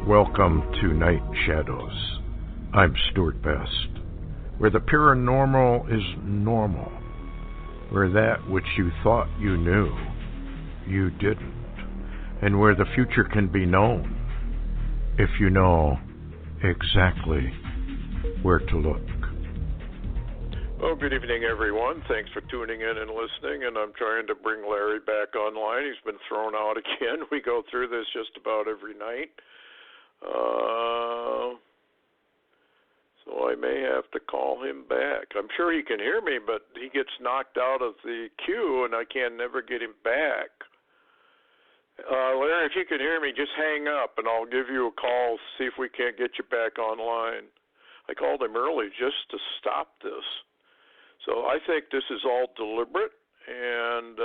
Welcome to Night Shadows. I'm Stewart Best, where the paranormal is normal, where that which you thought you knew, you didn't, and where the future can be known if you know exactly where to look. Well, good evening, everyone. Thanks for tuning in and listening, and I'm trying to bring Larry back online. He's been thrown out again. We go through this just about every night. So I may have to call him back. I'm sure he can hear me, but he gets knocked out of the queue, and I can never get him back. Larry, if you can hear me, just hang up, and I'll give you a call, see if we can't get you back online. I called him early just to stop this. So I think this is all deliberate, and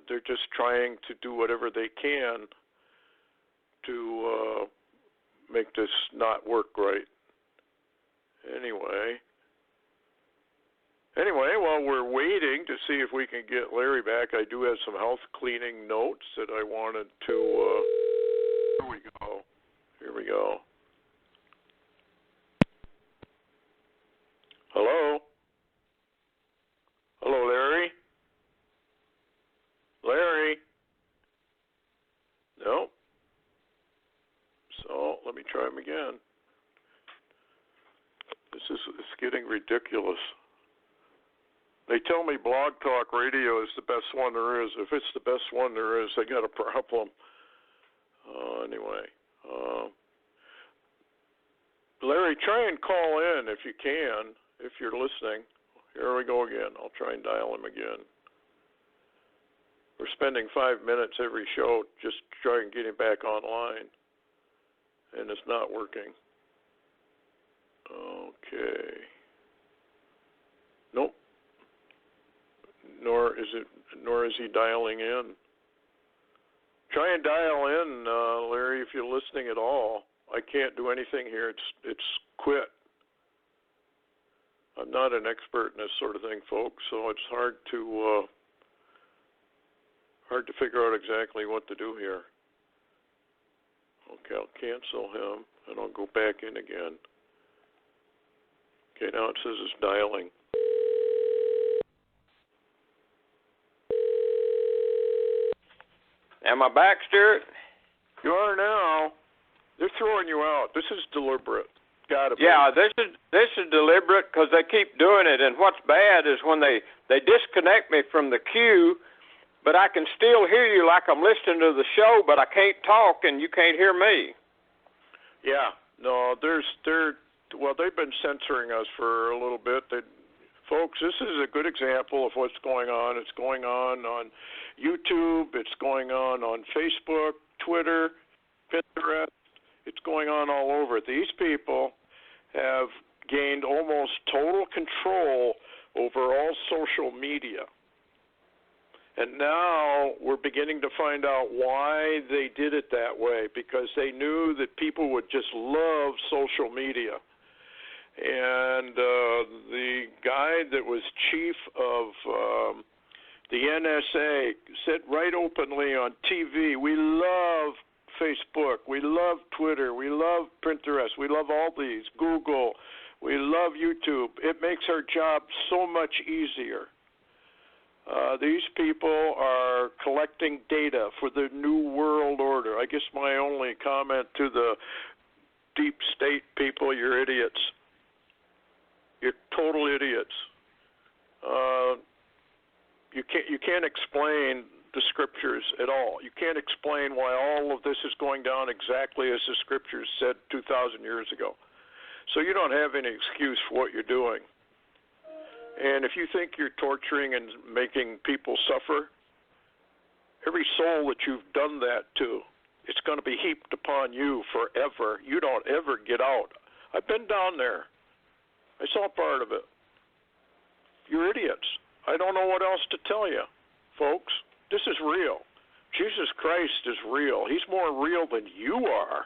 they're just trying to do whatever they can to make this not work right. Anyway, while we're waiting to see if we can get Larry back, I do have some house cleaning notes that I wanted to, Here we go. Hello, Larry? Larry? No. So, let me try him again. It's getting ridiculous. They tell me Blog Talk Radio is the best one there is. If it's the best one there is, they got a problem. Larry, try and call in if you can, if you're listening. Here we go again. I'll try and dial him again. We're spending 5 minutes every show just trying to get him back online, and it's not working. Okay. Nope. Nor is he dialing in. Try and dial in, Larry, if you're listening at all. I can't do anything here. It's quit. I'm not an expert in this sort of thing, folks, so it's hard to figure out exactly what to do here. Okay, I'll cancel him, and I'll go back in again. Okay, now it says it's dialing. Am I back, Stewart? You are now. They're throwing you out. This is deliberate. Gotta be. Yeah, this is deliberate because they keep doing it. And what's bad is when they disconnect me from the queue, but I can still hear you like I'm listening to the show, but I can't talk and you can't hear me. Yeah, no, they've been censoring us for a little bit. Folks, this is a good example of what's going on. It's going on YouTube. It's going on Facebook, Twitter, Pinterest. It's going on all over. These people have gained almost total control over all social media. And now we're beginning to find out why they did it that way, because they knew that people would just love social media. And the guy that was chief of the NSA said right openly on TV, we love Facebook, we love Twitter, we love Pinterest, we love all these, Google, we love YouTube. It makes our job so much easier. These people are collecting data for the New World Order. I guess my only comment to the deep state people, you're idiots. You're total idiots. You can't explain the scriptures at all. You can't explain why all of this is going down exactly as the scriptures said 2,000 years ago. So you don't have any excuse for what you're doing. And if you think you're torturing and making people suffer, every soul that you've done that to, it's going to be heaped upon you forever. You don't ever get out. I've been down there. I saw part of it. You're idiots. I don't know what else to tell you, folks. This is real. Jesus Christ is real. He's more real than you are.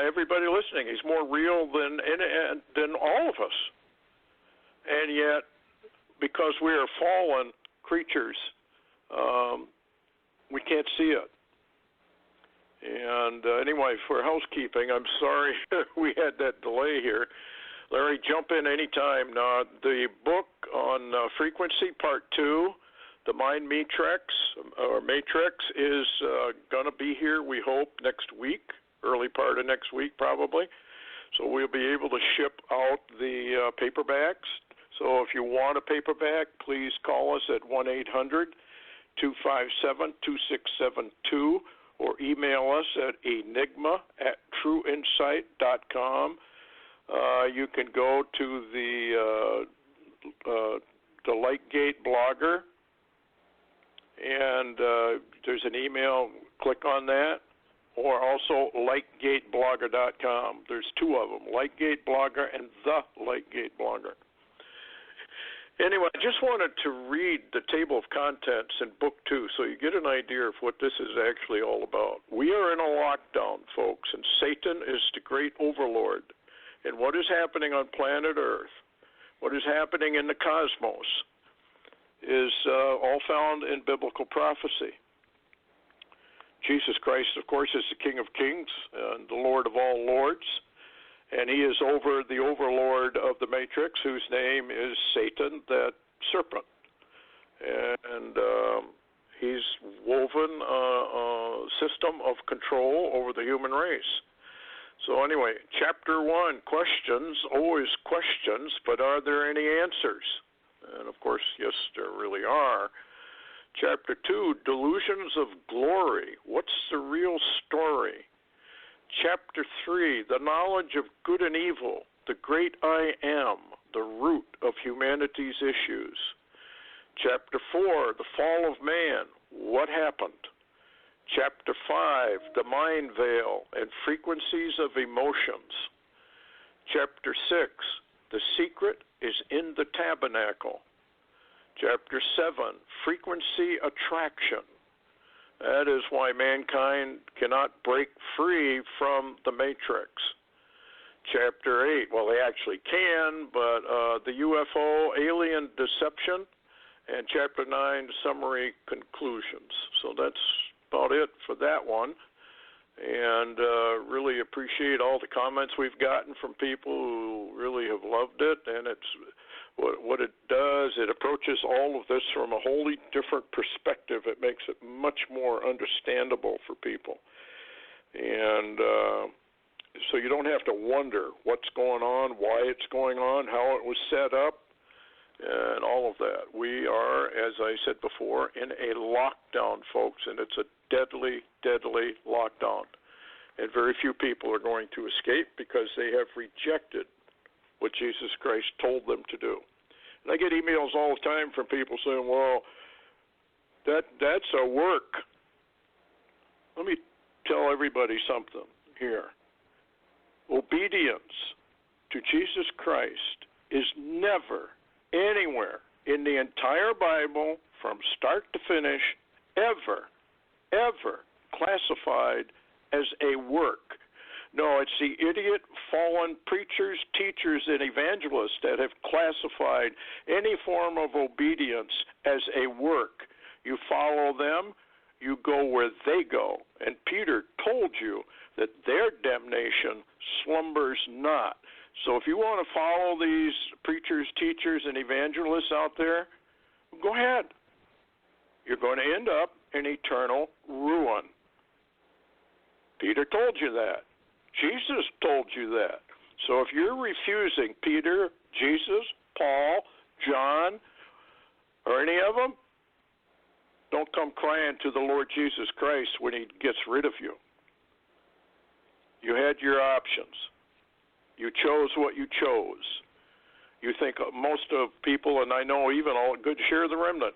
Everybody listening, he's more real than all of us. And yet, because we are fallen creatures, we can't see it. And anyway, for housekeeping, I'm sorry we had that delay here. Larry, jump in anytime. Now, the book on frequency, part 2, the Mind Matrix, is going to be here, we hope, next week, early part of next week probably. So we'll be able to ship out the paperbacks. So if you want a paperback, please call us at 1-800-257-2672 or email us at enigma@trueinsight.com. You can go to the Lightgate blogger, and there's an email. Click on that, or also lightgateblogger.com. There's 2 of them, Lightgate Blogger and the Lightgate Blogger. Anyway, I just wanted to read the table of contents in Book 2 so you get an idea of what this is actually all about. We are in a lockdown, folks, and Satan is the great overlord. And what is happening on planet Earth, what is happening in the cosmos, is all found in biblical prophecy. Jesus Christ, of course, is the King of Kings and the Lord of all lords. And he is over the overlord of the Matrix, whose name is Satan, that serpent. And he's woven a system of control over the human race. So anyway, Chapter 1, questions, always questions, but are there any answers? And of course, yes, there really are. Chapter 2, delusions of glory. What's the real story? Chapter 3, the knowledge of good and evil, the great I am, the root of humanity's issues. Chapter 4, the fall of man, what happened? Chapter 5, the mind veil and frequencies of emotions. Chapter 6, the secret is in the tabernacle. Chapter 7, frequency attraction. That is why mankind cannot break free from the Matrix. Chapter 8, well, they actually can, but the UFO, alien deception, and Chapter 9, summary conclusions. So that's about it for that one. And really appreciate all the comments we've gotten from people who really have loved it. And it's what it does, it approaches all of this from a wholly different perspective. It makes it much more understandable for people. And so you don't have to wonder what's going on, why it's going on, how it was set up, and all of that. We are, as I said before, in a lockdown, folks, and it's a deadly, deadly lockdown. And very few people are going to escape because they have rejected what Jesus Christ told them to do. And I get emails all the time from people saying, well, that's a work. Let me tell everybody something here. Obedience to Jesus Christ is never, anywhere in the entire Bible, from start to finish, ever classified as a work. No, it's the idiot, fallen preachers, teachers, and evangelists that have classified any form of obedience as a work. You follow them, you go where they go. And Peter told you that their damnation slumbers not. So if you want to follow these preachers, teachers, and evangelists out there, go ahead. You're going to end up in eternal ruin. Peter told you that. Jesus told you that. So if you're refusing Peter, Jesus, Paul, John, or any of them, don't come crying to the Lord Jesus Christ when he gets rid of you. You had your options. You chose what you chose. You think most of people, and I know even a good share of the remnant,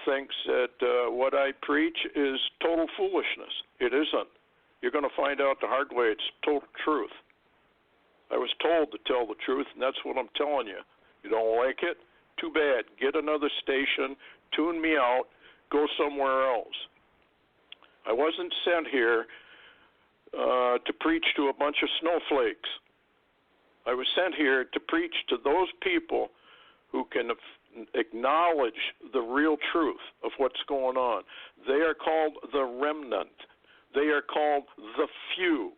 thinks that what I preach is total foolishness. It isn't. You're going to find out the hard way it's total truth. I was told to tell the truth, and that's what I'm telling you. You don't like it? Too bad. Get another station, tune me out, go somewhere else. I wasn't sent here to preach to a bunch of snowflakes. I was sent here to preach to those people who can acknowledge the real truth of what's going on. They are called the remnant. They are called the few.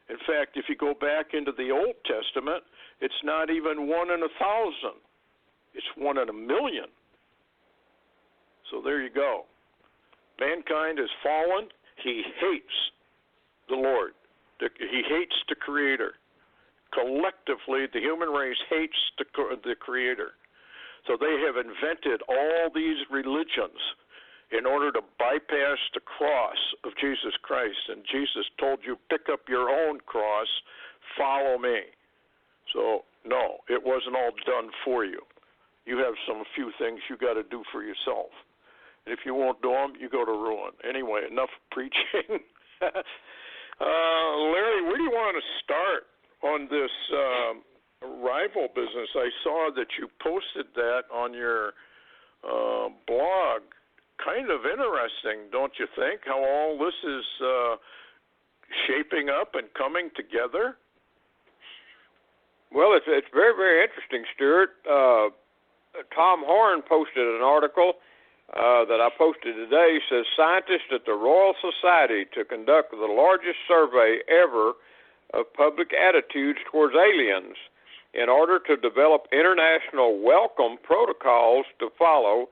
In fact, if you go back into the Old Testament, it's not even 1 in 1,000. It's 1 in 1,000,000. So there you go. Mankind has fallen. He hates the Lord. He hates the Creator. Collectively, the human race hates the Creator. So they have invented all these religions in order to bypass the cross of Jesus Christ. And Jesus told you, pick up your own cross, follow me. So, no, it wasn't all done for you. You have a few things you got to do for yourself. And if you won't do them, you go to ruin. Anyway, enough preaching. Larry, where do you want to start on this rival business? I saw that you posted that on your blog. Kind of interesting, don't you think, how all this is shaping up and coming together? Well, it's very, very interesting, Stewart. Tom Horn posted an article that I posted today. Says scientists at the Royal Society to conduct the largest survey ever of public attitudes towards aliens in order to develop international welcome protocols to follow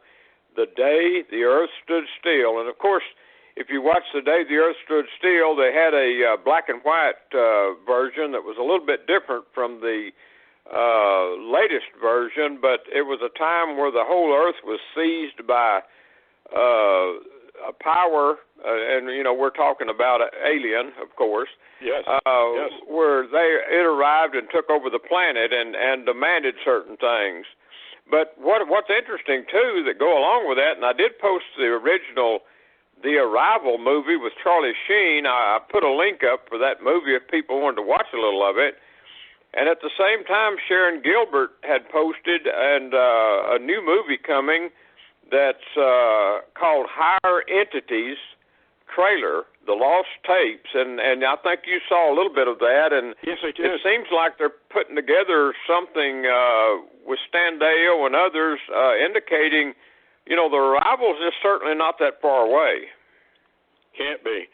the day the Earth stood still. And, of course, if you watch the day the Earth stood still, they had a black and white version that was a little bit different from the latest version, but it was a time where the whole Earth was seized by a power, and, you know, we're talking about an alien, of course. Yes. Yes. Where it arrived and took over the planet and demanded certain things. But what's interesting, too, that go along with that, and I did post the original The Arrival movie with Charlie Sheen. I put a link up for that movie if people wanted to watch a little of it. And at the same time, Sharon Gilbert had posted a new movie coming that's called Higher Entities trailer, The Lost Tapes, and I think you saw a little bit of that. And yes, I did. It seems like they're putting together something with Stan Dale and others indicating, you know, the arrival is just certainly not that far away. Can't be.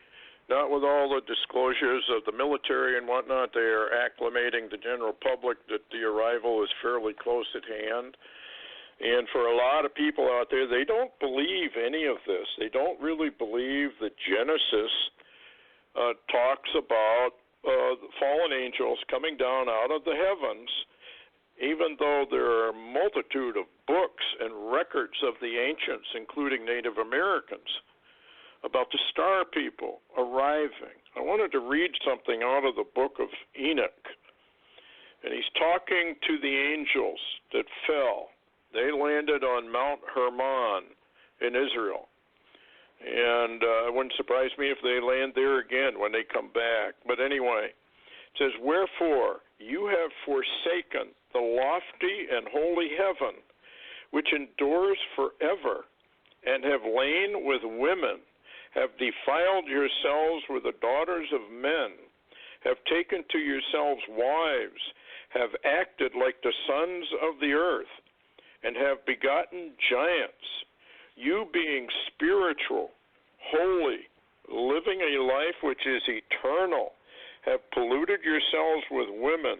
Not with all the disclosures of the military and whatnot. They are acclimating the general public that the arrival is fairly close at hand. And for a lot of people out there, they don't believe any of this. They don't really believe that Genesis talks about the fallen angels coming down out of the heavens, even though there are a multitude of books and records of the ancients, including Native Americans, about the star people arriving. I wanted to read something out of the book of Enoch. And he's talking to the angels that fell. They landed on Mount Hermon in Israel. And it wouldn't surprise me if they land there again when they come back. But anyway, it says, "Wherefore you have forsaken the lofty and holy heaven, which endures forever, and have lain with women, have defiled yourselves with the daughters of men, have taken to yourselves wives, have acted like the sons of the earth, and have begotten giants, you being spiritual, holy, living a life which is eternal, have polluted yourselves with women,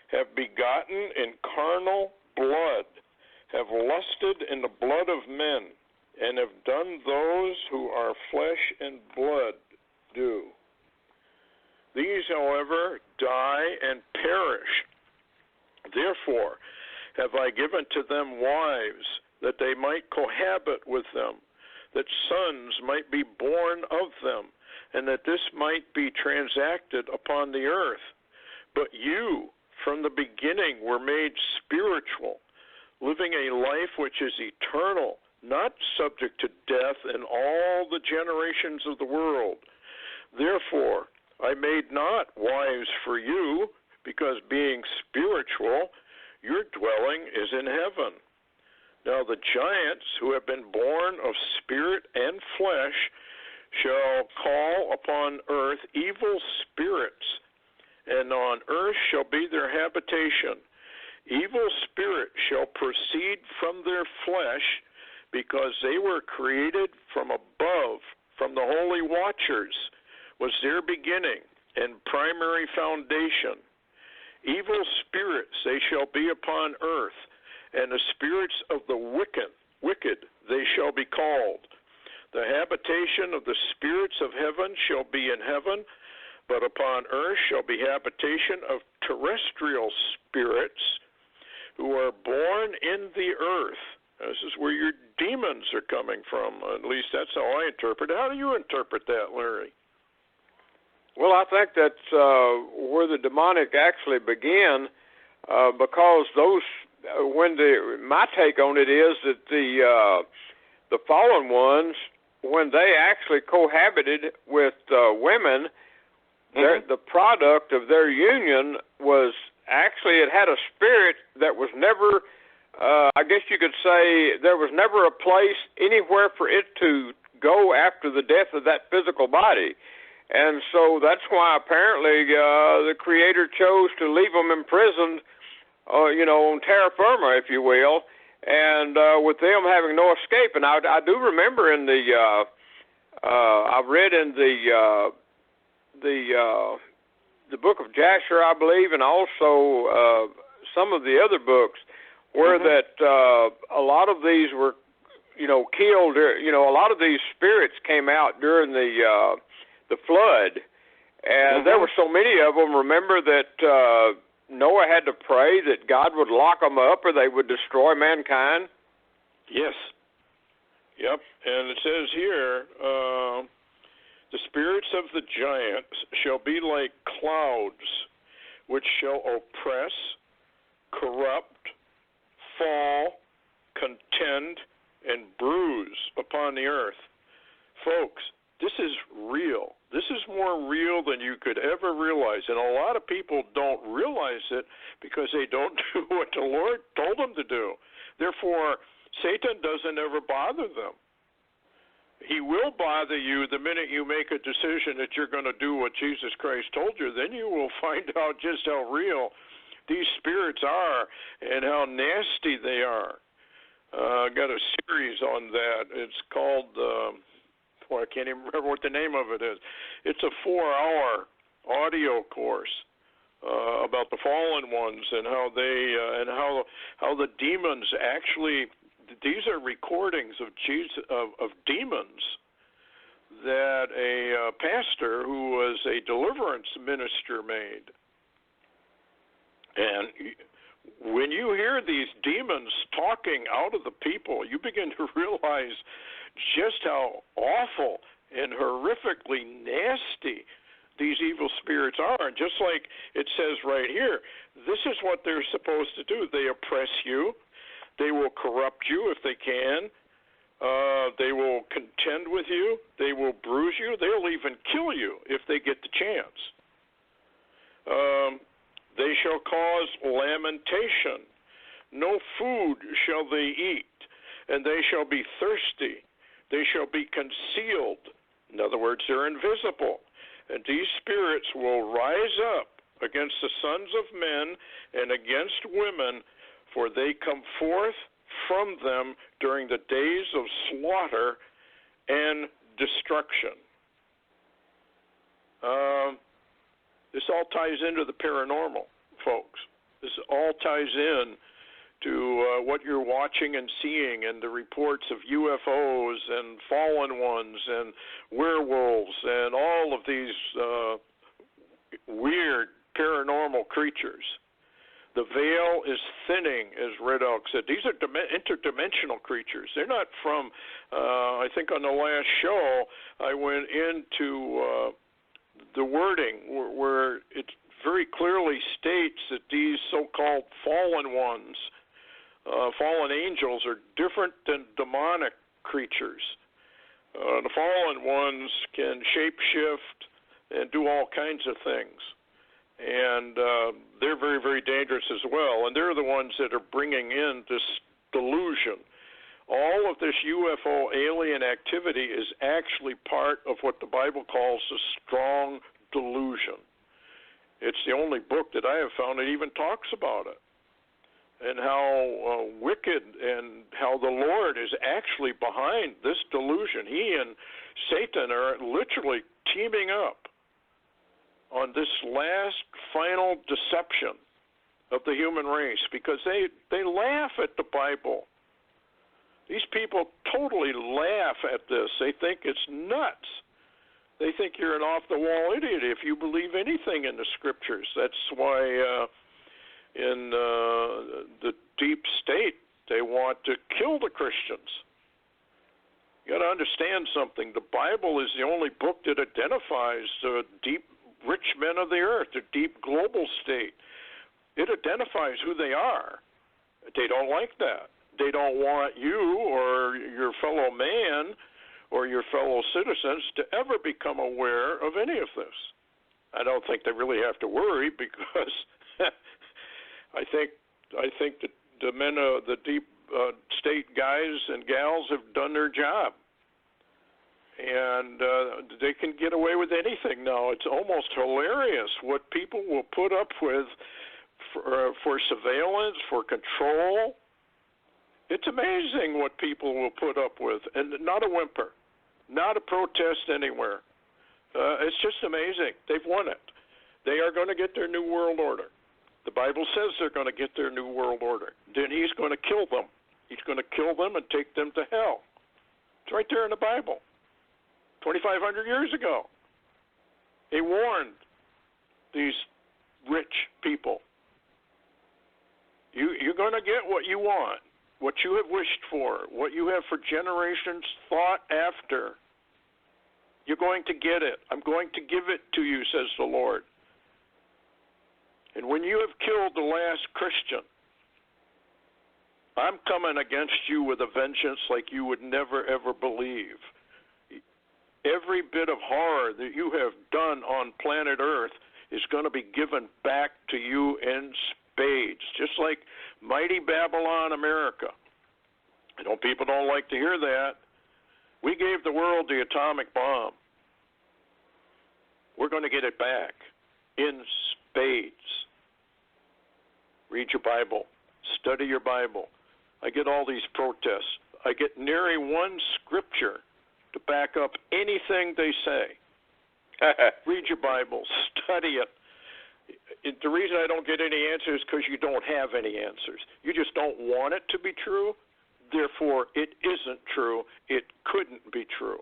have begotten in carnal blood, have lusted in the blood of men, and have done those who are flesh and blood do. These, however, die and perish. Therefore have I given to them wives, that they might cohabit with them, that sons might be born of them, and that this might be transacted upon the earth. But you, from the beginning, were made spiritual, living a life which is eternal, not subject to death in all the generations of the world. Therefore, I made not wives for you, because being spiritual, your dwelling is in heaven. Now the giants who have been born of spirit and flesh shall call upon earth evil spirits, and on earth shall be their habitation. Evil spirit shall proceed from their flesh, because they were created from above, from the holy watchers. was their beginning and primary foundation. Evil spirits they shall be upon earth, and the spirits of the wicked they shall be called. The habitation of the spirits of heaven shall be in heaven, but upon earth shall be habitation of terrestrial spirits who are born in the earth. This is where your demons are coming from. At least that's how I interpret it. How do you interpret that, Larry? Well, I think that's where the demonic actually began, because those. My take on it is that the fallen ones, when they actually cohabited with women, the product of their union was actually, it had a spirit that was never, I guess you could say, there was never a place anywhere for it to go after the death of that physical body. And so that's why apparently the Creator chose to leave them imprisoned, on terra firma, if you will, and with them having no escape. And I do remember in the, I've read in the book of Jasher, I believe, and also some of the other books, where that a lot of these were, killed. A lot of these spirits came out during the flood, and there were so many of them. Remember that Noah had to pray that God would lock them up or they would destroy mankind? Yes. Yep. And it says here, the spirits of the giants shall be like clouds, which shall oppress, corrupt, fall, contend, and bruise upon the earth. Folks, this is real. This is more real than you could ever realize. And a lot of people don't realize it because they don't do what the Lord told them to do. Therefore, Satan doesn't ever bother them. He will bother you the minute you make a decision that you're going to do what Jesus Christ told you. Then you will find out just how real these spirits are and how nasty they are. I got a series on that. It's called... I can't even remember what the name of it is. It's a 4-hour audio course about the fallen ones and how they and how the demons actually. These are recordings of demons that a pastor who was a deliverance minister made. And when you hear these demons talking out of the people, you begin to realize just how awful and horrifically nasty these evil spirits are. And just like it says right here, this is what they're supposed to do. They oppress you. They will corrupt you if they can. They will contend with you. They will bruise you. They'll even kill you if they get the chance. They shall cause lamentation. No food shall they eat, and they shall be thirsty. They shall be concealed. In other words, they're invisible. And these spirits will rise up against the sons of men and against women, for they come forth from them during the days of slaughter and destruction. This all ties into the paranormal, folks. This all ties in to what you're watching and seeing, and the reports of UFOs and fallen ones and werewolves and all of these weird paranormal creatures. The veil is thinning, as Red Elk said. These are interdimensional creatures. They're not from, I think on the last show, I went into the wording where it very clearly states that these so-called fallen ones, fallen angels, are different than demonic creatures. The fallen ones can shapeshift and do all kinds of things. And they're very, very dangerous as well. And they're the ones that are bringing in this delusion. All of this UFO alien activity is actually part of what the Bible calls a strong delusion. It's the only book that I have found that even talks about it. And how wicked and how the Lord is actually behind this delusion. He and Satan are literally teaming up on this last final deception of the human race, because they laugh at the Bible. These people totally laugh at this. They think it's nuts. They think you're an off-the-wall idiot if you believe anything in the Scriptures. That's why in the deep state, they want to kill the Christians. You got to understand something. The Bible is the only book that identifies the deep, rich men of the earth, the deep global state. It identifies who they are. They don't like that. They don't want you or your fellow man or your fellow citizens to ever become aware of any of this. I don't think they really have to worry, because I think that the men of the deep state guys and gals have done their job, and they can get away with anything now. It's almost hilarious what people will put up with for surveillance, for control. It's amazing what people will put up with, and not a whimper, not a protest anywhere. It's just amazing. They've won it. They are going to get their new world order. The Bible says they're going to get their new world order. Then he's going to kill them. He's going to kill them and take them to hell. It's right there in the Bible. 2,500 years ago. He warned these rich people. You're going to get what you want, what you have wished for, what you have for generations thought after. You're going to get it. I'm going to give it to you, says the Lord. And when you have killed the last Christian, I'm coming against you with a vengeance like you would never, ever believe. Every bit of horror that you have done on planet Earth is going to be given back to you in spades, just like mighty Babylon, America. I know people don't like to hear that. We gave the world the atomic bomb. We're going to get it back in spades. Read your Bible. Study your Bible. I get all these protests. I get nary one scripture to back up anything they say. Read your Bible. Study it. The reason I don't get any answers is because you don't have any answers. You just don't want it to be true. Therefore, it isn't true. It couldn't be true.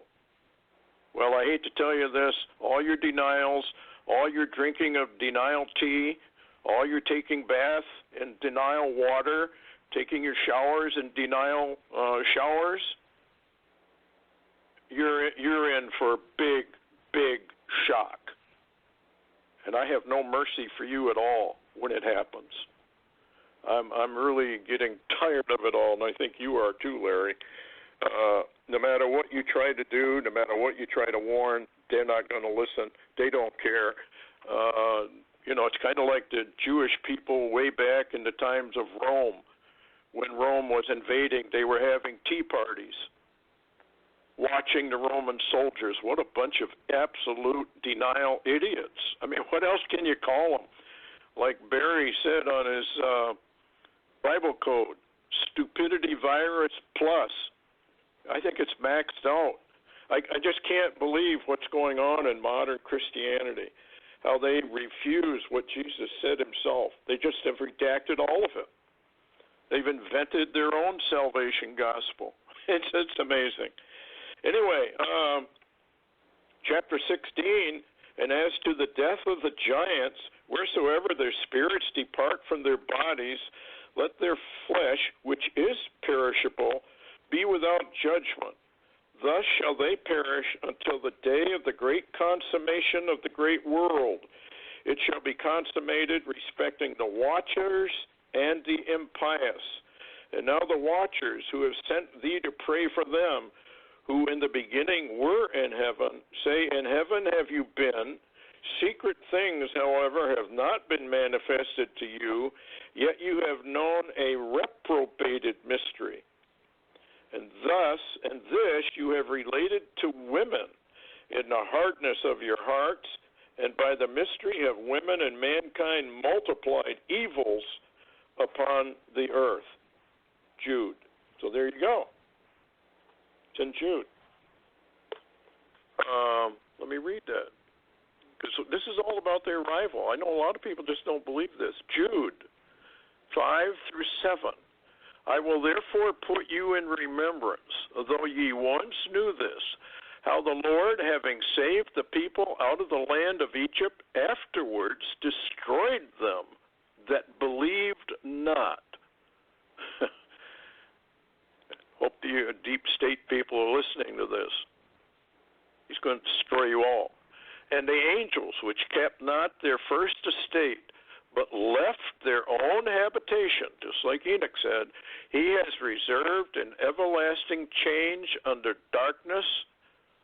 Well, I hate to tell you this. All your denials, all your drinking of denial tea, all your taking bath in denial water, taking your showers in denial showers, you're in for big, big shock. And I have no mercy for you at all when it happens. I'm really getting tired of it all, and I think you are too, Larry. No matter what you try to do, no matter what you try to warn, they're not going to listen. They don't care. It's kind of like the Jewish people way back in the times of Rome. When Rome was invading, they were having tea parties, watching the Roman soldiers. What a bunch of absolute denial idiots. I mean, what else can you call them? Like Barry said on his Bible code, stupidity virus plus. I think it's maxed out. I just can't believe what's going on in modern Christianity, how they refuse what Jesus said himself. They just have redacted all of it. They've invented their own salvation gospel. It's amazing. Anyway, chapter 16, and as to the death of the giants, wheresoever their spirits depart from their bodies, let their flesh, which is perishable, be without judgment. Thus shall they perish until the day of the great consummation of the great world. It shall be consummated respecting the watchers and the impious. And now the watchers who have sent thee to pray for them, who in the beginning were in heaven, say, in heaven have you been. Secret things, however, have not been manifested to you, yet you have known a reprobated mystery. And thus, and this you have related to women in the hardness of your hearts, and by the mystery have women and mankind multiplied evils upon the earth. Jude. So there you go. It's in Jude. Let me read that. because this is all about their arrival. I know a lot of people just don't believe this. Jude 5-7. I will therefore put you in remembrance, though ye once knew this, how the Lord, having saved the people out of the land of Egypt, afterwards destroyed them that believed not. Hope the deep state people are listening to this. He's going to destroy you all. And the angels, which kept not their first estate, but left their own habitation, just like Enoch said, he has reserved an everlasting change under darkness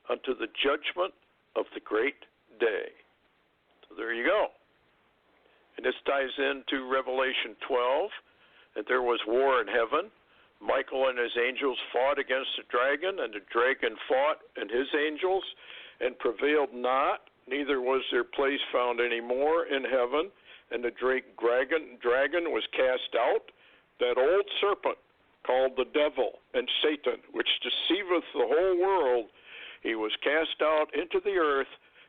unto the judgment of the great day. So there you go. And this ties into Revelation 12, that there was war in heaven. Michael and his angels fought against the dragon, and the dragon fought and his angels, and prevailed not, neither was their place found any more in heaven. And the dragon was cast out, that old serpent called the devil and Satan, which deceiveth the whole world. He was cast out into the earth,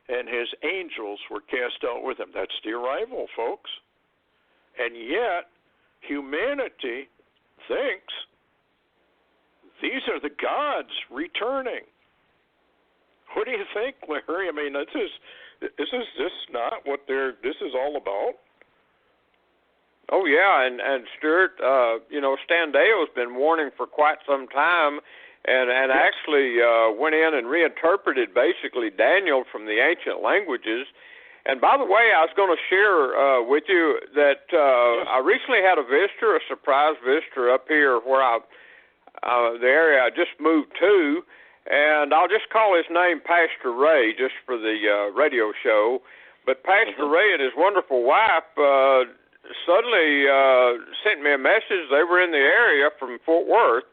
and his angels were cast out with him. That's the arrival, folks. And yet, humanity thinks these are the gods returning. What do you think, Larry? I mean, this is not what this is all about. Oh, yeah, and Stewart, Stan Dale's been warning for quite some time, and yes, actually went in and reinterpreted basically Daniel from the ancient languages. And by the way, I was going to share with you that I recently had a visitor, a surprise visitor up here where the area I just moved to, and I'll just call his name Pastor Ray just for the radio show. But Pastor Ray and his wonderful wife suddenly sent me a message. They were in the area from Fort Worth,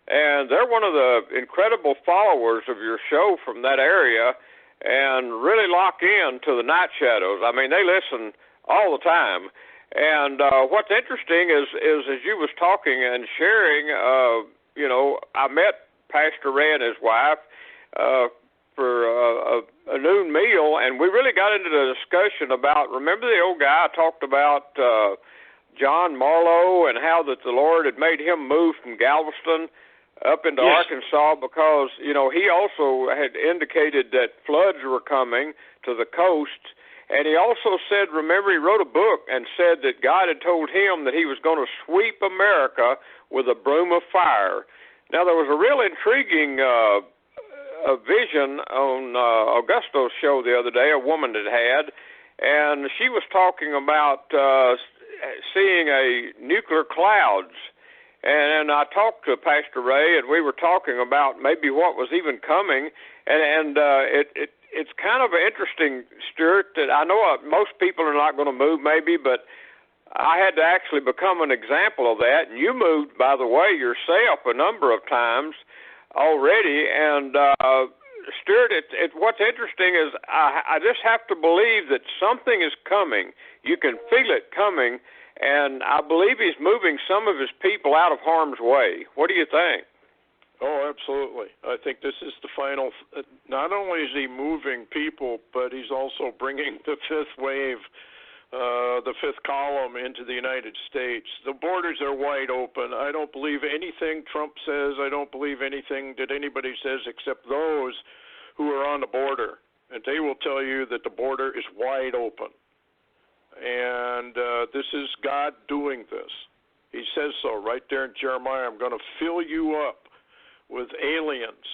and they're one of the incredible followers of your show from that area and really lock in to the Night Shadows. I mean, they listen all the time. And what's interesting is as you was talking and sharing, I met Pastor Ray and his wife for a noon meal, and we really got into the discussion about, remember the old guy I talked about, John Marlowe, and how that the Lord had made him move from Galveston up into Arkansas because, he also had indicated that floods were coming to the coast. And he also said, remember, he wrote a book and said that God had told him that he was going to sweep America with a broom of fire. Now, there was a real intriguing a vision on Augusto's show the other day, a woman had, and she was talking about seeing a nuclear clouds. And I talked to Pastor Ray, and we were talking about maybe what was even coming, and it's kind of interesting, Stewart, that I know most people are not going to move maybe, but I had to actually become an example of that, and you moved, by the way, yourself a number of times already, and Stewart, what's interesting is I just have to believe that something is coming. You can feel it coming, and I believe he's moving some of his people out of harm's way. What do you think? Oh, absolutely. I think this is the final. Not only is he moving people, but he's also bringing the fifth wave, the fifth column into the United States. The borders are wide open. I don't believe anything Trump says. I don't believe anything that anybody says except those who are on the border. And they will tell you that the border is wide open. And this is God doing this. He says so right there in Jeremiah. I'm going to fill you up with aliens.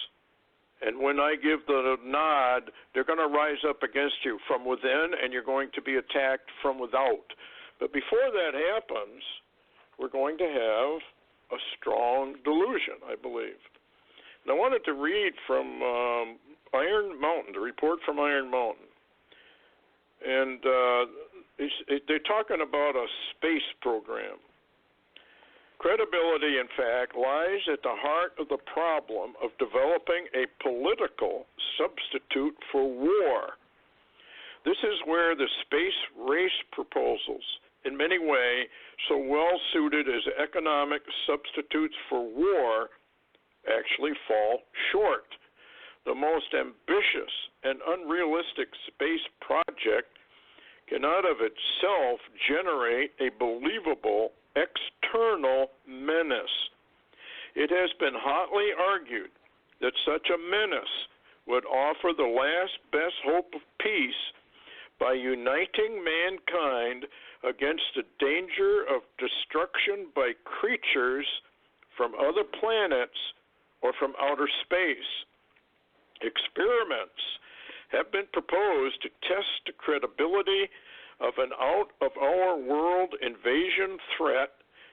And when I give the nod, they're going to rise up against you from within, and you're going to be attacked from without. But before that happens, we're going to have a strong delusion, I believe. And I wanted to read from Iron Mountain, the report from Iron Mountain. And they're talking about a space program. Credibility, in fact, lies at the heart of the problem of developing a political substitute for war. This is where the space race proposals, in many ways so well suited as economic substitutes for war, actually fall short. the most ambitious and unrealistic space project cannot of itself generate a believable external menace. It has been hotly argued that such a menace would offer the last best hope of peace by uniting mankind against the danger of destruction by creatures from other planets or from outer space. Experiments have been proposed to test the credibility of an out-of-our-world invasion threat.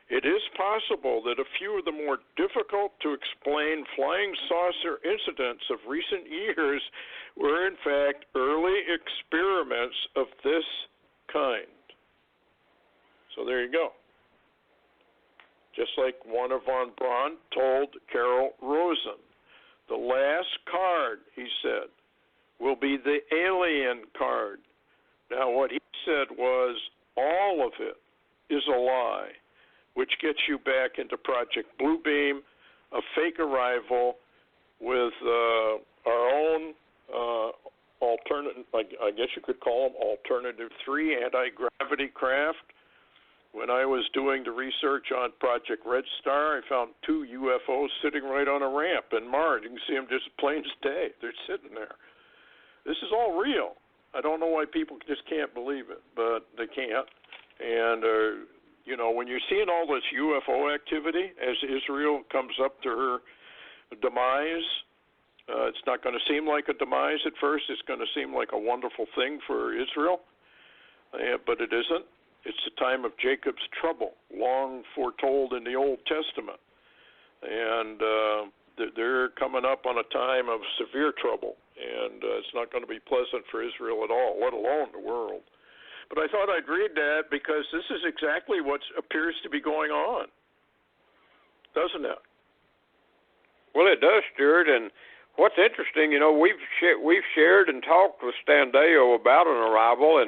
It is possible that a few of the more difficult to explain flying saucer incidents of recent years were in fact early experiments of this kind. So there you go. Just like Warner von Braun told Carol Rosen, the last card, he said, will be the alien card. Now what he said was all of it is a lie, which gets you back into Project Bluebeam, a fake arrival with our own alternative, I guess you could call them Alternative 3 anti-gravity craft. When I was doing the research on Project Red Star, I found 2 UFOs sitting right on a ramp in Mars. You can see them just plain as day. They're sitting there. This is all real. I don't know why people just can't believe it, but they can't. And, when you're seeing all this UFO activity as Israel comes up to her demise, it's not going to seem like a demise at first. It's going to seem like a wonderful thing for Israel, but it isn't. It's the time of Jacob's trouble, long foretold in the Old Testament. And they're coming up on a time of severe trouble, and it's not going to be pleasant for Israel at all, let alone the world. But I thought I'd read that because this is exactly what appears to be going on, doesn't it? Well, it does, Stewart. And what's interesting, we've shared and talked with Standeo about an arrival,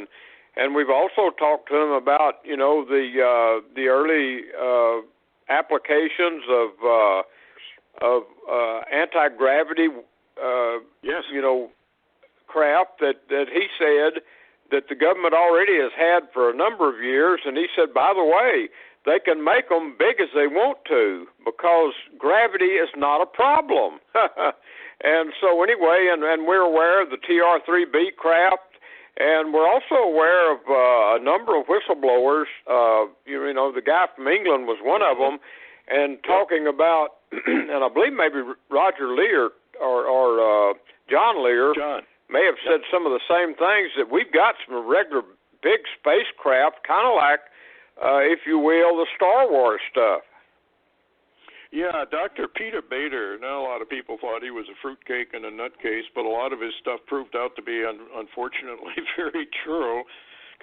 and we've also talked to him about, the early applications of anti-gravity, yes, craft that he said that the government already has had for a number of years. And he said, by the way, they can make them big as they want to because gravity is not a problem. And so anyway, and we're aware of the TR-3B craft. And we're also aware of a number of whistleblowers. The guy from England was one of them, and talking about, and I believe maybe Roger Lear or John Lear may have said some of the same things, that we've got some regular big spacecraft, kind of like, if you will, the Star Wars stuff. Yeah, Dr. Peter Bader, now a lot of people thought he was a fruitcake and a nutcase, but a lot of his stuff proved out to be, unfortunately, very true,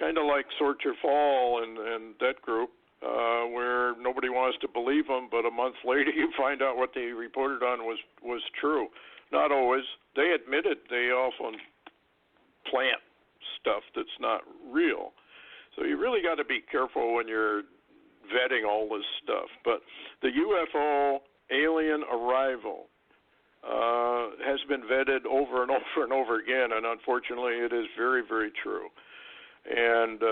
kind of like Sorcher Fall and that group, where nobody wants to believe them, but a month later you find out what they reported on was true. Not always. They admitted they often plant stuff that's not real. So you really got to be careful when you're vetting all this stuff. But the UFO alien arrival has been vetted over and over and over again, and unfortunately it is very, very true. And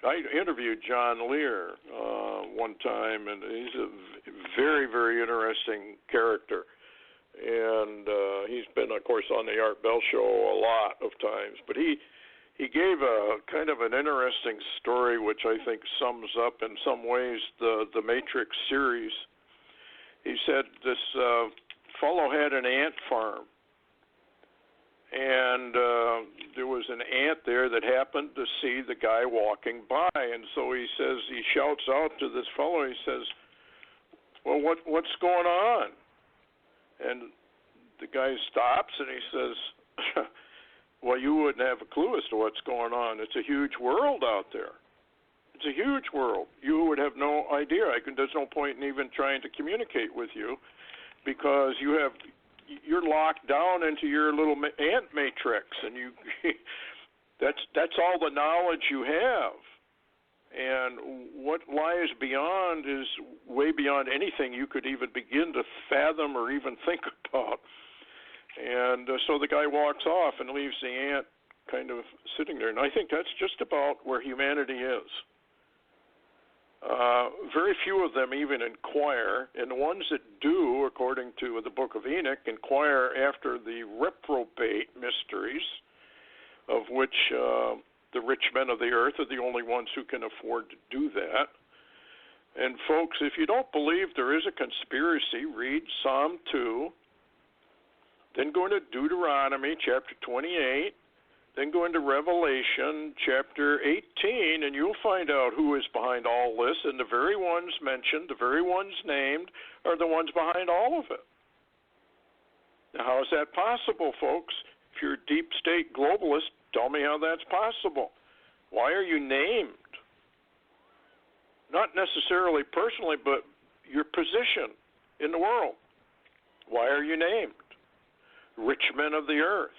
I interviewed John Lear one time, and he's a very, very interesting character. And he's been, of course, on the Art Bell Show a lot of times. But he gave a kind of an interesting story, which I think sums up in some ways the Matrix series. He said this fellow had an ant farm, and there was an ant there that happened to see the guy walking by, and so he shouts out to this fellow. He says, "Well, what's going on?" And the guy stops and he says, "Well, you wouldn't have a clue as to what's going on. It's a huge world out there. It's a huge world. You would have no idea. There's no point in even trying to communicate with you because you're locked down into your little ant matrix, and that's all the knowledge you have. And what lies beyond is way beyond anything you could even begin to fathom or even think about." And so the guy walks off and leaves the ant kind of sitting there. And I think that's just about where humanity is. Very few of them even inquire, and the ones that do, according to the Book of Enoch, inquire after the reprobate mysteries, of which the rich men of the earth are the only ones who can afford to do that. And folks, if you don't believe there is a conspiracy, read Psalm 2, then go into Deuteronomy chapter 28, then go into Revelation chapter 18, and you'll find out who is behind all this. And the very ones mentioned, the very ones named, are the ones behind all of it. Now, how is that possible, folks? If you're a deep state globalist, tell me how that's possible. Why are you named? Not necessarily personally, but your position in the world. Why are you named? Rich men of the earth,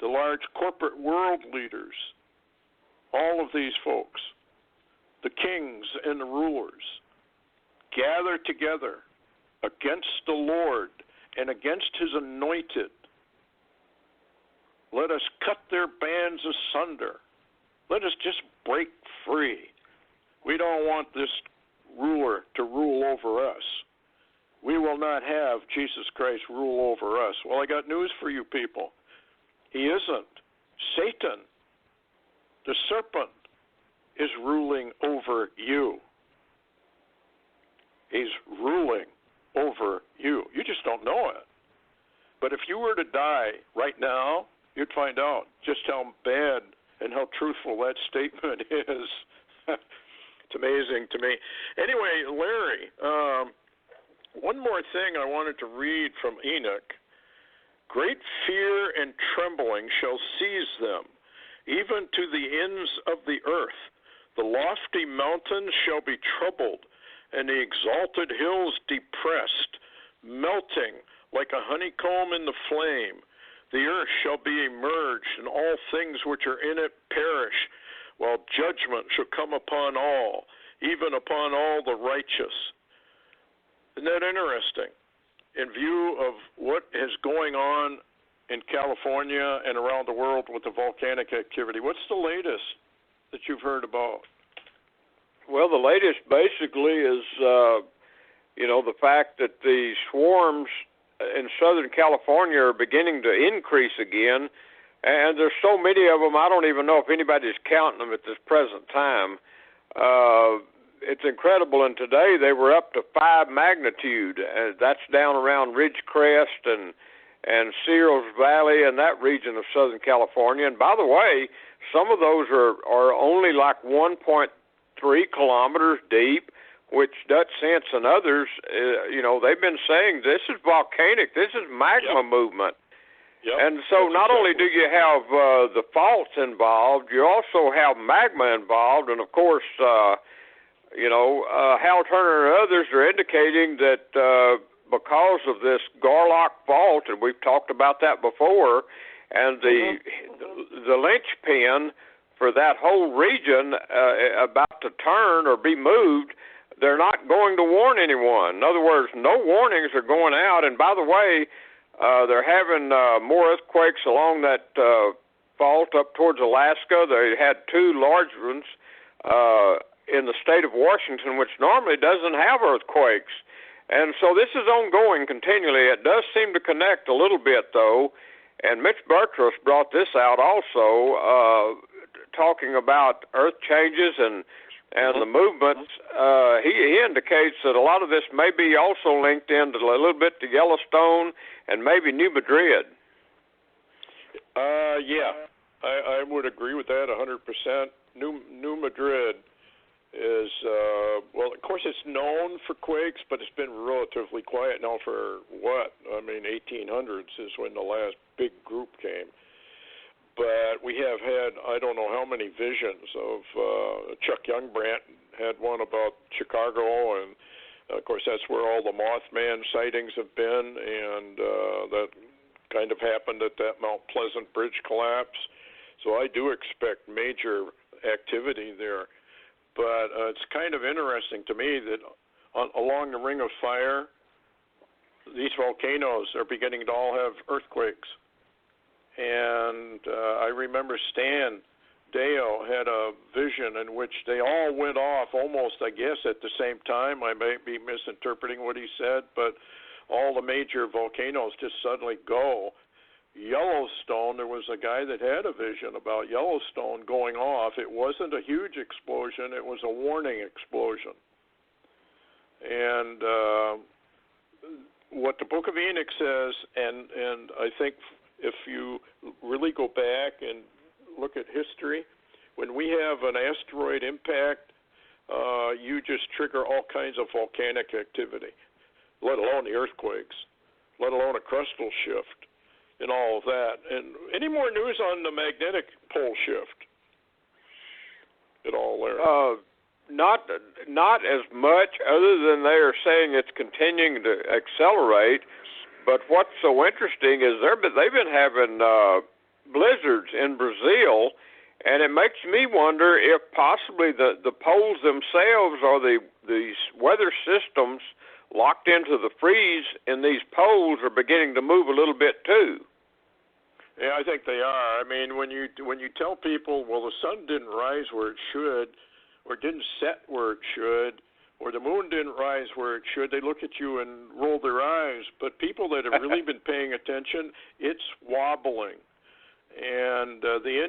the large corporate world leaders, all of these folks, the kings and the rulers, gather together against the Lord and against his anointed. Let us cut their bands asunder. Let us just break free. We don't want this ruler to rule over us. We will not have Jesus Christ rule over us. Well, I got news for you people. He isn't. Satan, the serpent, is ruling over you. He's ruling over you. You just don't know it. But if you were to die right now, you'd find out just how bad and how truthful that statement is. It's amazing to me. Anyway, Larry, one more thing I wanted to read from Enoch. Great fear and trembling shall seize them, even to the ends of the earth. The lofty mountains shall be troubled, and the exalted hills depressed, melting like a honeycomb in the flame. The earth shall be emerged, and all things which are in it perish, while judgment shall come upon all, even upon all the righteous. Isn't that interesting? In view of what is going on in California and around the world with the volcanic activity, what's the latest that you've heard about? Well, the latest basically is, the fact that the swarms in Southern California are beginning to increase again, and there's so many of them, I don't even know if anybody's counting them at this present time. It's incredible, and today they were up to 5 magnitude. That's down around Ridgecrest and Searles Valley and that region of Southern California. And by the way, some of those are only like 1.3 kilometers deep, which Dutch Sense and others, they've been saying this is volcanic, this is magma movement. Yep. And so not only do you have the faults involved, you also have magma involved, and of course, Hal Turner and others are indicating that because of this Garlock fault, and we've talked about that before, and the linchpin for that whole region about to turn or be moved, they're not going to warn anyone. In other words, no warnings are going out. And by the way, they're having more earthquakes along that fault up towards Alaska. They had 2 large ones in the state of Washington, which normally doesn't have earthquakes. And so this is ongoing continually. It does seem to connect a little bit, though. And Mitch Burtruss brought this out also, talking about earth changes and the movements. He indicates that a lot of this may be also linked into a little bit to Yellowstone and maybe New Madrid. Yeah, I would agree with that 100%. New Madrid is, well, of course it's known for quakes, but it's been relatively quiet now for 1800s is when the last big group came. But we have had, I don't know how many visions of, Chuck Youngbrandt had one about Chicago, and of course that's where all the Mothman sightings have been, and that kind of happened at that Mount Pleasant Bridge collapse. So I do expect major activity there. But it's kind of interesting to me that along the Ring of Fire, these volcanoes are beginning to all have earthquakes. And I remember Stan Deo had a vision in which they all went off almost, I guess, at the same time. I may be misinterpreting what he said, but all the major volcanoes just suddenly go. Yellowstone, there was a guy that had a vision about Yellowstone going off. It wasn't a huge explosion, it was a warning explosion. And what the Book of Enoch says, and I think if you really go back and look at history, when we have an asteroid impact, you just trigger all kinds of volcanic activity, let alone the earthquakes, let alone a crustal shift, and all of that. And any more news on the magnetic pole shift at all, Larry? Not as much, other than they are saying it's continuing to accelerate. But what's so interesting is they've been having blizzards in Brazil, and it makes me wonder if possibly the poles themselves or these weather systems locked into the freeze in these poles are beginning to move a little bit too. Yeah, I think they are. I mean, when you tell people, well, the sun didn't rise where it should, or didn't set where it should, or the moon didn't rise where it should, they look at you and roll their eyes. But people that have really been paying attention, it's wobbling. And the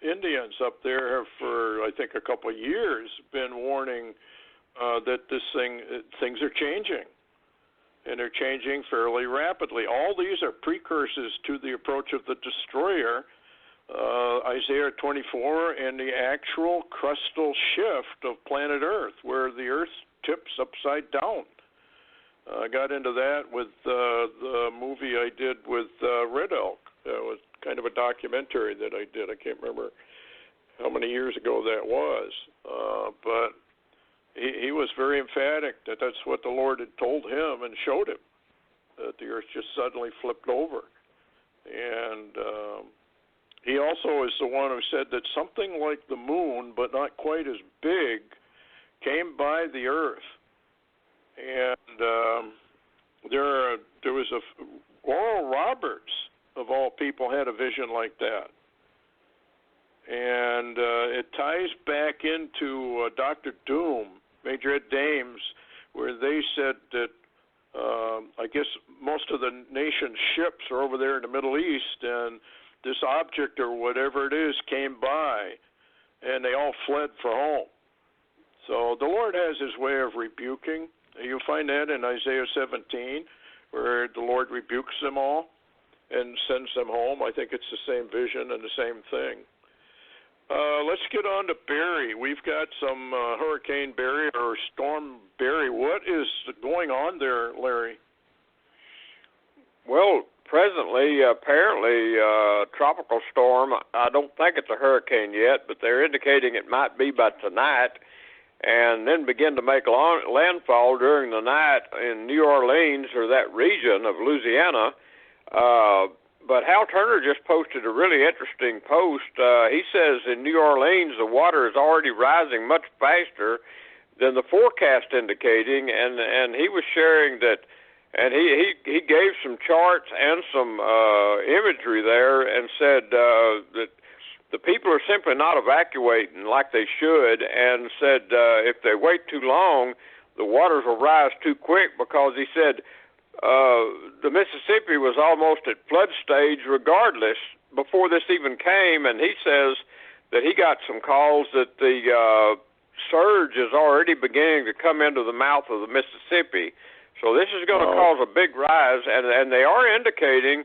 Indians up there have, for I think a couple of years, been warning that things are changing, and they're changing fairly rapidly. All these are precursors to the approach of the destroyer, Isaiah 24, and the actual crustal shift of planet Earth, where the Earth tips upside down. I got into that with the movie I did with Red Elk. It was kind of a documentary that I did. I can't remember how many years ago that was, but he was very emphatic that that's what the Lord had told him and showed him, that the Earth just suddenly flipped over. And he also is the one who said that something like the moon, but not quite as big, came by the Earth. And there was Oral Roberts, of all people, had a vision like that. And it ties back into Dr. Doom, Major Ed Dames, where they said that I guess most of the nation's ships are over there in the Middle East, and this object or whatever it is came by, and they all fled for home. So the Lord has his way of rebuking. You'll find that in Isaiah 17, where the Lord rebukes them all and sends them home. I think it's the same vision and the same thing. Let's get on to Barry. We've got some Hurricane Barry or Storm Barry. What is going on there, Larry? Well, presently, apparently, tropical storm. I don't think it's a hurricane yet, but they're indicating it might be by tonight, and then begin to make landfall during the night in New Orleans or that region of Louisiana. But Hal Turner just posted a really interesting post. He says in New Orleans the water is already rising much faster than the forecast indicating, and he was sharing that, and he gave some charts and some imagery there, and said that the people are simply not evacuating like they should, and said if they wait too long, the waters will rise too quick, because he said the Mississippi was almost at flood stage regardless before this even came, and he says that he got some calls that the surge is already beginning to come into the mouth of the Mississippi. So this is going to cause a big rise, and they are indicating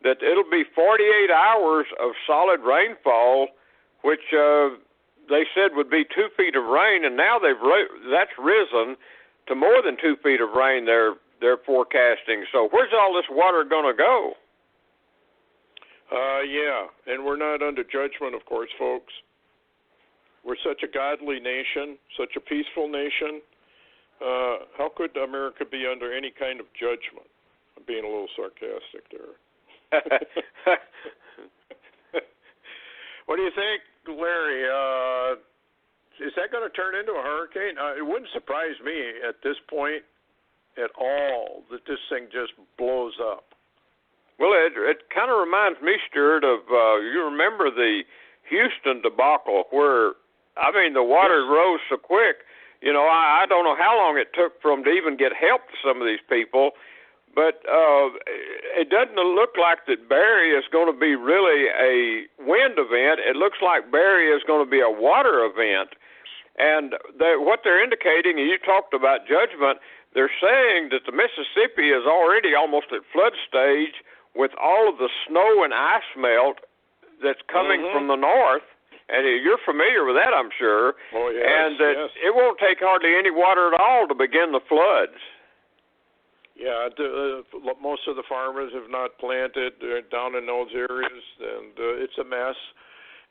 that it'll be 48 hours of solid rainfall, which they said would be 2 feet of rain, and now that's risen to more than 2 feet of rain they're forecasting. So where's all this water going to go? Yeah, and we're not under judgment, of course, folks. We're such a godly nation, such a peaceful nation. How could America be under any kind of judgment? I'm being a little sarcastic there. What do you think, Larry? Is that going to turn into a hurricane? It wouldn't surprise me at this point. at all that this thing just blows up? Well, it kind of reminds me, Stewart, of you remember the Houston debacle where, I mean, the water rose so quick. You know, I don't know how long it took for them to even get help to some of these people, but it doesn't look like that Barry is going to be really a wind event. It looks like Barry is going to be a water event. And what they're indicating, and you talked about judgment, they're saying that the Mississippi is already almost at flood stage with all of the snow and ice melt that's coming from the north. And you're familiar with that, I'm sure. Oh, yes, and it won't take hardly any water at all to begin the floods. Yeah, most of the farmers have not planted down in those areas, and it's a mess.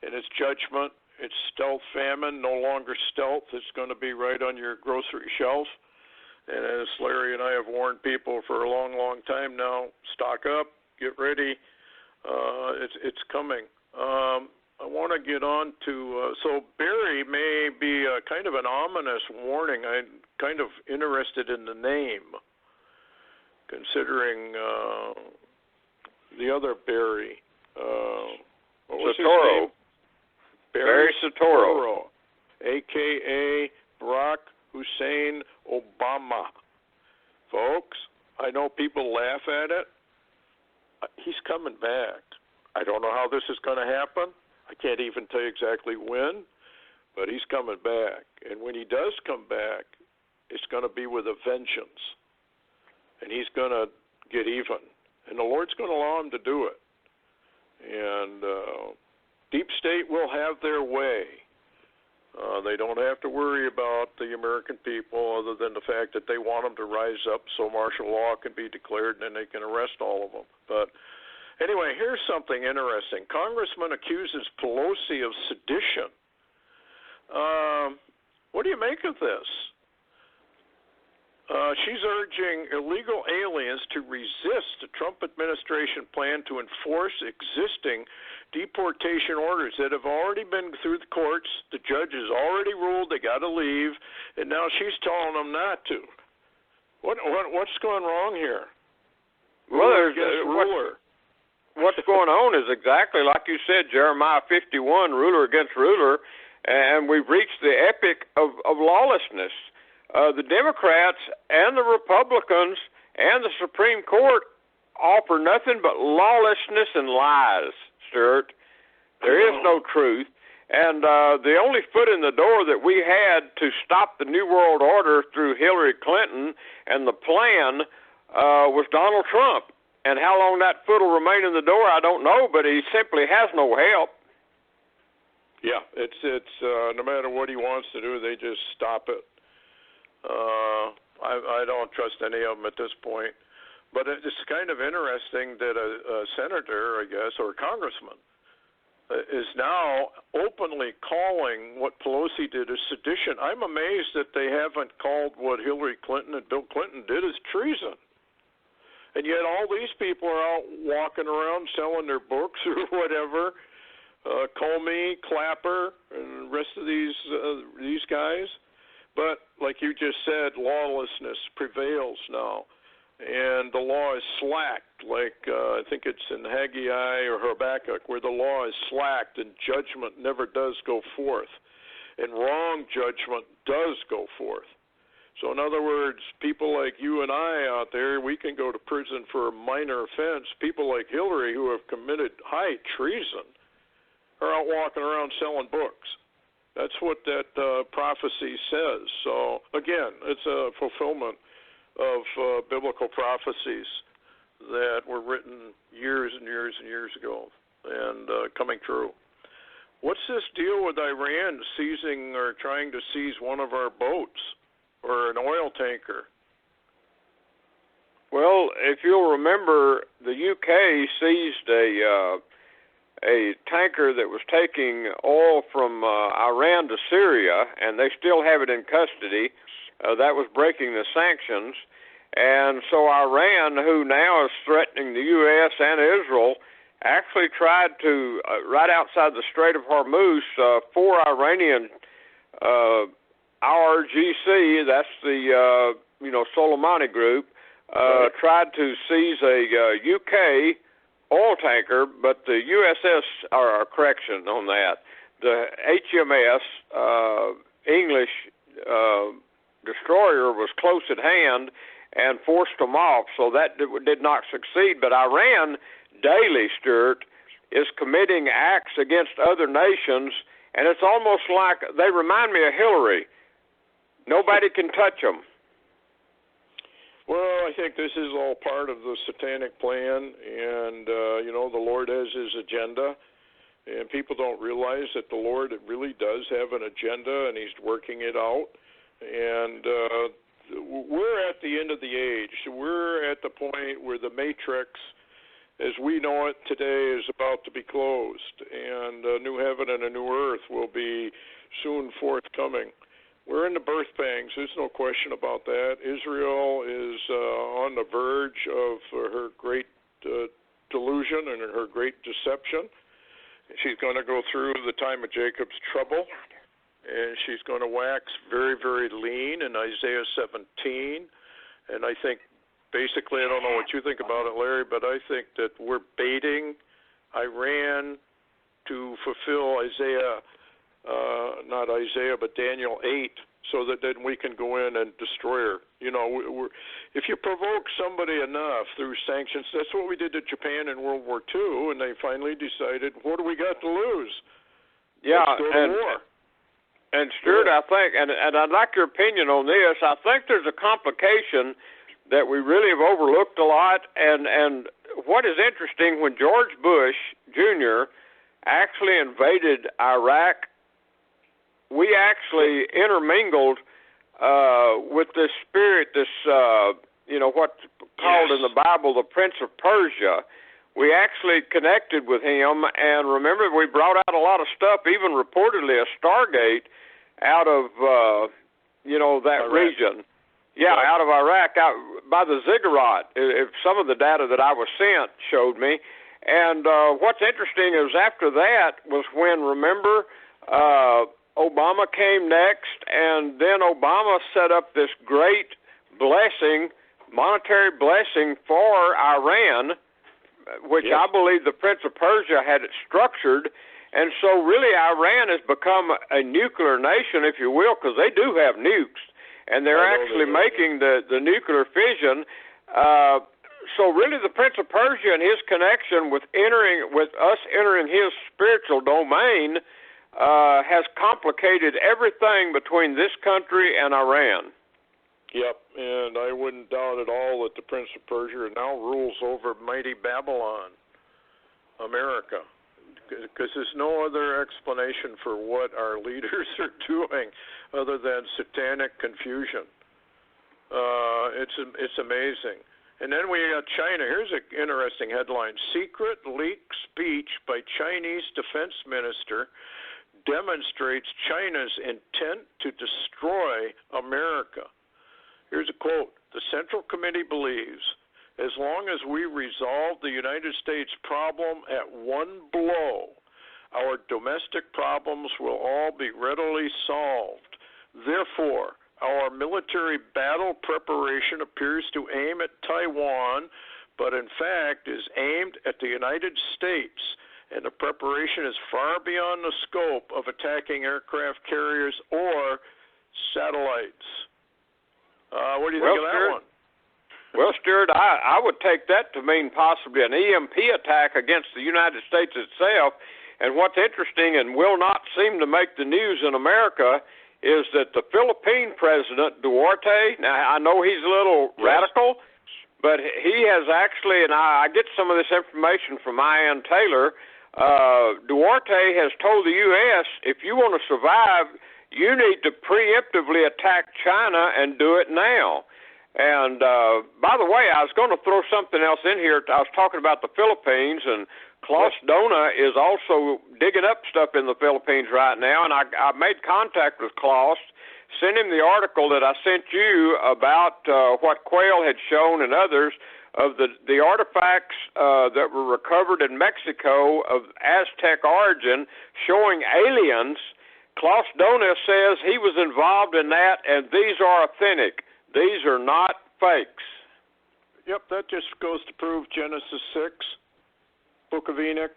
And it's judgment. It's stealth famine, no longer stealth. It's going to be right on your grocery shelf. And as Larry and I have warned people for a long, long time now, stock up, get ready. It's coming. I want to get on to, so Barry may be kind of an ominous warning. I'm kind of interested in the name, considering the other Barry. What was Soetoro. his name? Barry Soetoro. A.K.A. Barack Hussein Obama. Folks, I know people laugh at it. He's coming back. I don't know how this is going to happen. I can't even tell you exactly when, but he's coming back. And when he does come back, it's going to be with a vengeance. And he's going to get even. And the Lord's going to allow him to do it. And Deep State will have their way. They don't have to worry about the American people other than the fact that they want them to rise up so martial law can be declared and then they can arrest all of them. But anyway, here's something interesting. Congressman accuses Pelosi of sedition. What do you make of this? She's urging illegal aliens to resist the Trump administration plan to enforce existing deportation orders that have already been through the courts. The judge has already ruled they got to leave, and now she's telling them not to. What's going wrong here? Well, ruler. What's going on is exactly like you said, Jeremiah 51, ruler against ruler, and we've reached the epic of lawlessness. The Democrats and the Republicans and the Supreme Court offer nothing but lawlessness and lies, Stewart. There is no truth. And the only foot in the door that we had to stop the New World Order through Hillary Clinton and the plan was Donald Trump. And how long that foot will remain in the door, I don't know, but he simply has no help. Yeah, it's no matter what he wants to do, they just stop it. I don't trust any of them at this point. But it's kind of interesting that a senator, I guess, or a congressman, is now openly calling what Pelosi did as sedition. I'm amazed that they haven't called what Hillary Clinton and Bill Clinton did as treason. And yet all these people are out walking around selling their books or whatever. Comey, Clapper, and the rest of these guys. But like you just said, lawlessness prevails now. And the law is slacked, like I think it's in Haggai or Habakkuk, where the law is slacked and judgment never does go forth. And wrong judgment does go forth. So in other words, people like you and I out there, we can go to prison for a minor offense. People like Hillary, who have committed high treason, are out walking around selling books. That's what that prophecy says. So again, it's a fulfillment of biblical prophecies that were written years and years and years ago and coming true. What's this deal with Iran seizing or trying to seize one of our boats or an oil tanker? Well, if you'll remember, the UK seized a tanker that was taking oil from Iran to Syria, and they still have it in custody. That was breaking the sanctions. And so Iran, who now is threatening the U.S. and Israel, actually tried to, right outside the Strait of Hormuz, 4 Iranian IRGC, that's the Soleimani group, tried to seize a UK oil tanker, but the USS, or correction on that, the HMS English destroyer was close at hand and forced them off, so that did not succeed. But Iran daily, Stewart, is committing acts against other nations, and it's almost like they remind me of Hillary. Nobody can touch them. Well, I think this is all part of the satanic plan, and, the Lord has his agenda, and people don't realize that the Lord really does have an agenda, and he's working it out, and we're at the end of the age. We're at the point where the Matrix, as we know it today, is about to be closed, and a new heaven and a new earth will be soon forthcoming. We're in the birth pangs. There's no question about that. Israel is on the verge of her great delusion and her great deception. She's going to go through the time of Jacob's trouble, and she's going to wax very, very lean in Isaiah 17. And I think, basically, I don't know what you think about it, Larry, but I think that we're baiting Iran to fulfill but Daniel 8, so that then we can go in and destroy her. If you provoke somebody enough through sanctions, that's what we did to Japan in World War II, and they finally decided, what do we got to lose? Yeah, Let's go to war. And Stewart, I think, and I'd like your opinion on this, I think there's a complication that we really have overlooked a lot, and what is interesting, when George Bush Jr. actually invaded Iraq, we actually intermingled with this spirit, what's called in the Bible the Prince of Persia. We actually connected with him, and remember, we brought out a lot of stuff, even reportedly a Stargate out of, that Iraq region. Yeah, right. Out of Iraq, out by the ziggurat, if some of the data that I was sent showed me. And what's interesting is after that was when, remember, Obama came next, and then Obama set up this great blessing, monetary blessing for Iran, which I believe the Prince of Persia had it structured. And so really Iran has become a nuclear nation, if you will, because they do have nukes, and they're actually making the nuclear fission. So really the Prince of Persia and his connection with us entering his spiritual domain has complicated everything between this country and Iran. Yep, and I wouldn't doubt at all that the Prince of Persia now rules over mighty Babylon, America, because there's no other explanation for what our leaders are doing other than satanic confusion. It's amazing. And then we got China. Here's an interesting headline. Secret leak speech by Chinese defense minister demonstrates China's intent to destroy America. Here's a quote. The Central Committee believes as long as we resolve the United States problem at one blow, our domestic problems will all be readily solved. Therefore, our military battle preparation appears to aim at Taiwan, but in fact is aimed at the United States, and the preparation is far beyond the scope of attacking aircraft carriers or satellites. What do you think of that one? Well, Stewart, I would take that to mean possibly an EMP attack against the United States itself. And what's interesting and will not seem to make the news in America is that the Philippine president, Duarte, now I know he's a little radical, but he has actually, and I get some of this information from Ian Taylor, Duarte has told the U.S., if you want to survive, you need to preemptively attack China and do it now. And by the way, I was going to throw something else in here. I was talking about the Philippines, and Klaus Dona is also digging up stuff in the Philippines right now, and I made contact with Klaus, sent him the article that I sent you about what Quayle had shown and others of the artifacts that were recovered in Mexico of Aztec origin showing aliens. Klaus Dona says he was involved in that, and these are authentic. These are not fakes. Yep, that just goes to prove Genesis 6, Book of Enoch,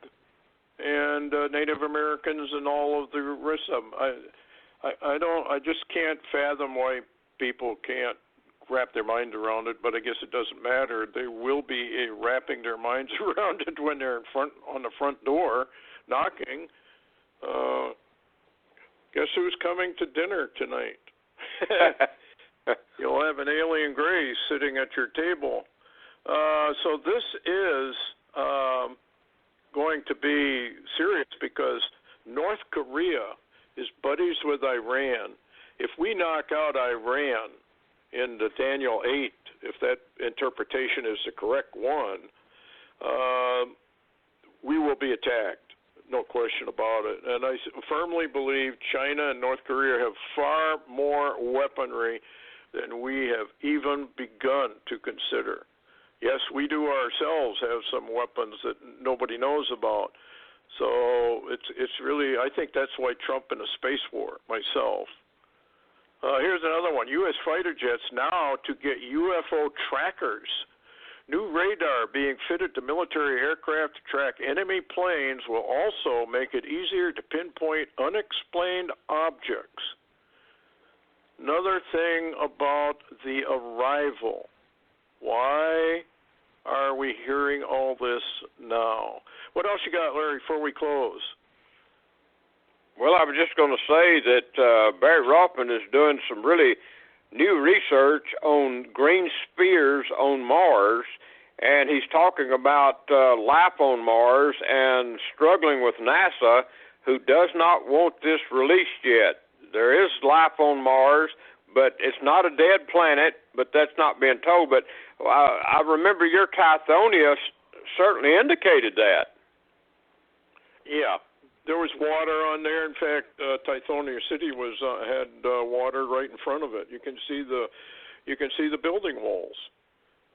and Native Americans and all of the rest of them. I just can't fathom why people can't wrap their mind around it, but I guess it doesn't matter. They will be wrapping their minds around it when they're on the front door knocking. Guess who's coming to dinner tonight? You'll have an alien Grace sitting at your table. So this is going to be serious because North Korea is buddies with Iran. If we knock out Iran in the Daniel 8, if that interpretation is the correct one, we will be attacked, no question about it. And I firmly believe China and North Korea have far more weaponry than we have even begun to consider. Yes, we do ourselves have some weapons that nobody knows about. So it's really, I think that's why Trump in a space war, myself. Here's another one. U.S. fighter jets now to get UFO trackers. New radar being fitted to military aircraft to track enemy planes will also make it easier to pinpoint unexplained objects. Another thing about the arrival. Why are we hearing all this now? What else you got, Larry, before we close? Well, I was just going to say that Barry Rothman is doing some really new research on green spheres on Mars, and he's talking about life on Mars and struggling with NASA, who does not want this released yet. There is life on Mars, but it's not a dead planet, but that's not being told. But I remember your Tithonia certainly indicated that. Yeah. There was water on there. In fact, Tithonia City had water right in front of it. You can see the building walls.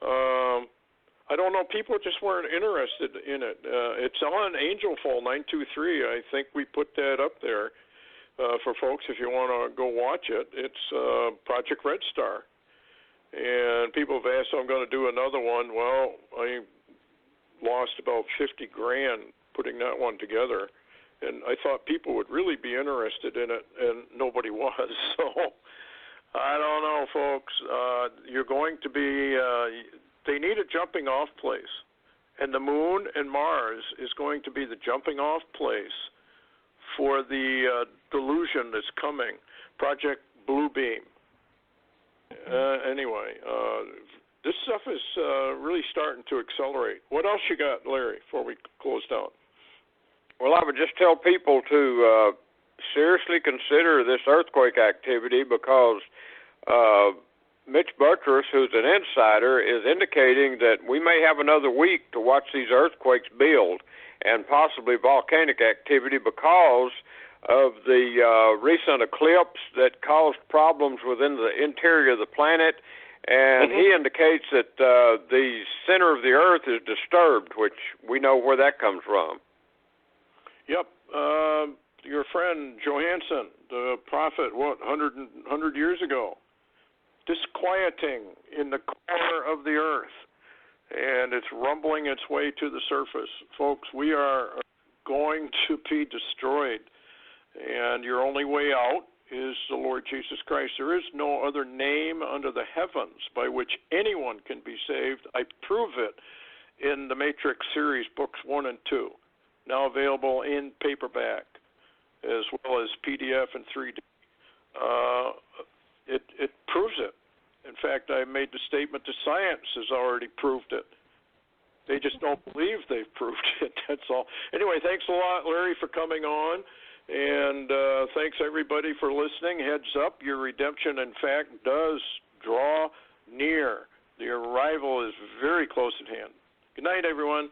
I don't know. People just weren't interested in it. It's on Angel Fall 923. I think we put that up there for folks if you want to go watch it. It's Project Red Star, and people have asked, "I'm going to do another one." Well, I lost about $50,000 putting that one together. And I thought people would really be interested in it, and nobody was. So I don't know, folks. You're going to be they need a jumping-off place. And the moon and Mars is going to be the jumping-off place for the delusion that's coming, Project Blue Beam. Anyway, this stuff is really starting to accelerate. What else you got, Larry, before we close down? Well, I would just tell people to seriously consider this earthquake activity because Mitch Buttress, who's an insider, is indicating that we may have another week to watch these earthquakes build and possibly volcanic activity because of the recent eclipse that caused problems within the interior of the planet. And he indicates that the center of the Earth is disturbed, which we know where that comes from. Yep. Your friend Johansson, the prophet, 100 years ago, disquieting in the core of the earth, and it's rumbling its way to the surface. Folks, we are going to be destroyed, and your only way out is the Lord Jesus Christ. There is no other name under the heavens by which anyone can be saved. I prove it in the Matrix series, books 1 and 2. Now available in paperback as well as PDF and 3D. It proves it. In fact, I made the statement that science has already proved it. They just don't believe they've proved it. That's all. Anyway, thanks a lot, Larry, for coming on. And thanks, everybody, for listening. Heads up, your redemption, in fact, does draw near. The arrival is very close at hand. Good night, everyone.